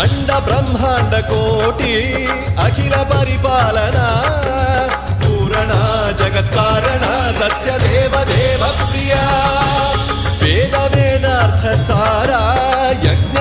అండ బ్రహ్మాండ కోటి అఖిల పరిపాలన పూరణ జగత్కారణ సత్యదేవ దేవ ప్రియ వేద వేదార్థ సారా యజ్ఞ